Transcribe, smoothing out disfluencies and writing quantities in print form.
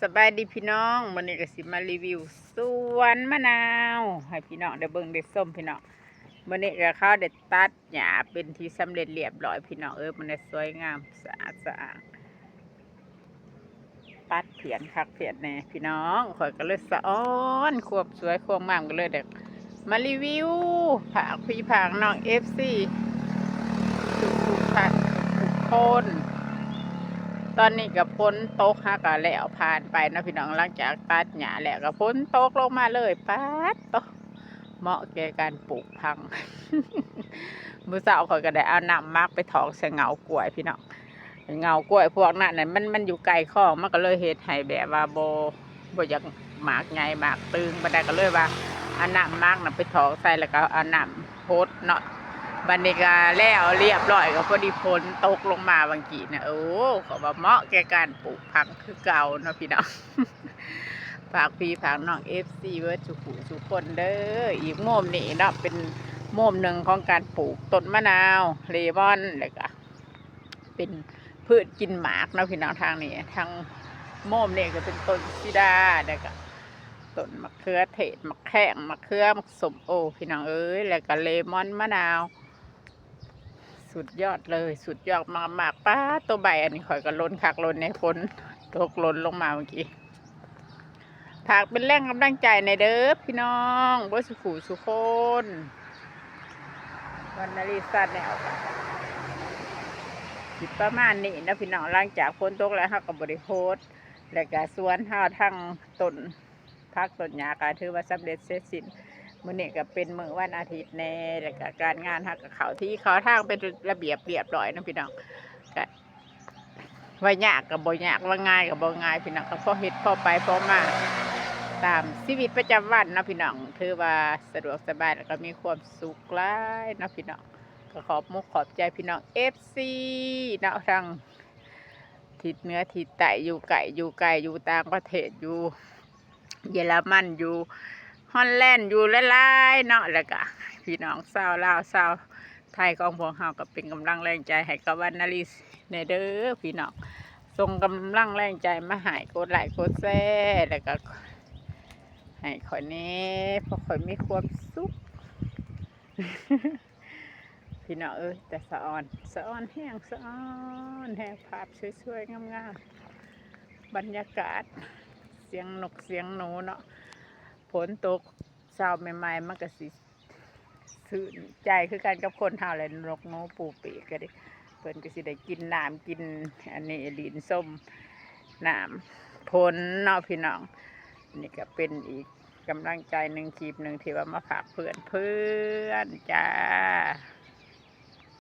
สบายดีพี่น้องวันนี้ก็สิมารีวิวสวนมะนาวให้พี่น้องได้เบิ่งได้ส้มพี่น้องวันนี้ก็เขาได้ตัดหญ้าเป็นที่สำเร็จเรียบร้อยพี่น้องมันได้สวยงามสะอาดตัดเผียนคักเผียนแน่พี่น้องข่อยก็เลยสะอ้อนควบสวยควบงามกันเลยเด็กมารีวิวผักพี่ผักน้องFCทุกท่านทุกคนตอนนี้กับพ้นตกฮะก็แล้วผ่านไปนะพี่น้องหลังจากตัดหญ้าแล้วก็พ้นตกลงมาเลยป๊าดตกเหมาะแก่การปลูกพัง มื้อเช้าเขาก็ได้เอาน้ำมักไปถอกใส่เงากล้วยพี่น้องเงากล้วยพวกนั้นน่ะมันอยู่ไกลคลองมันก็เลยเฮ็ดให้แบบว่าบ่อยากหมากใหญ่หมากตึงบัดนั้นก็เลยว่าเอาน้ำมักน่ะไปถอกใส่แล้วก็เอาน้ำโพดเนาะบัดนี้ก็แล้วเรียบร้อยก็พอดีฝนตกลงมาบางกีนะเขาว่าเหมาะแก่การปลูกผักคือเก่าเนาะพี่น้อง ฝากพี่ฝากน้องFCเวิร์ดสุคนเด้ออีกโมมนี่เนาะเป็นโมมหนึ่งของการปลูกต้นมะนาวเลมอนแล้วก็เป็นพืชกินหมากเนาะพี่น้องทางนี้ทางโมมนี่ก็เป็นต้นซิดาแล้วก็ต้นมะเขือเทศมะแข้งมะเขือมะส้มโอพี่น้องแล้วก็เลมอนมะนาวสุดยอดเลยสุดยอดมากๆป้าตัวใบอันนี้ข่อยก็ล้นคักล้นในฝนตกล้นลงมาเมื่อกี้ผักเป็นแรงกำลังใจในเด้อพี่น้องบ่สุคนวันนาฬิกาแนวสิประมาณนี้นะพี่น้องหลังจากฝนตกแล้วเฮาก็บ่ได้โพสต์แล้วก็สวนเฮาทั้งต้นผักต้นหญ้าก็ถือว่าสำเร็จเสร็จสิ้นมื้อนี้ก็เป็นมื้อวันอาทิตย์แน่แล้วก็การงานเฮาก็เข้าที่เข้าทางเป็นระเบียบเรียบร้อยนะพี่น้องก็ว่ายากก็บ่ยากว่าง่ายก็บ่ง่ายพี่น้องก็พอเฮ็ดพอไปพอมาตามชีวิตประจำวันนะพี่น้องถือว่าสะดวกสบายแล้วก็มีความสุขหลายนะพี่น้องก็ขอบมุกขอบใจพี่น้อง FC เนาะทั้งทิศเหนือทิศใต้อยู่ไกลอยู่ต่างประเทศอยู่เยอรมันอยู่ฮอลแลนด์อยู่หลายๆเนาะแล้วก็พี่น้องชาวลาวชาวไทยของพวกเราก็เป็นกำลังแรงใจให้กับวันนาลีในเด้อพี่น้องส่งกำลังแรงใจมาให้กดไลค์กดแชร์แล้วก็ให้ข่อยนี้เพราะข่อยมีความสุข พี่น้องแต่สะออนแห้งภาพสวยๆงามๆบรรยากาศเสียงนกเสียงหนูเนาะฝนตกเช้าใหม่ๆมันก็สิชื่นใจคือกันกับคนเฮาเลยนกหนูปูปีกก็ดิเพิ่นก็สิได้กินน้ำกินอันนี้ลิ้นส้มน้ำผลเนาะพี่น้องนี่ก็เป็นอีกกำลังใจหนึ่งคลิปหนึ่งที่ว่ามาฝากเพื่อนจ้า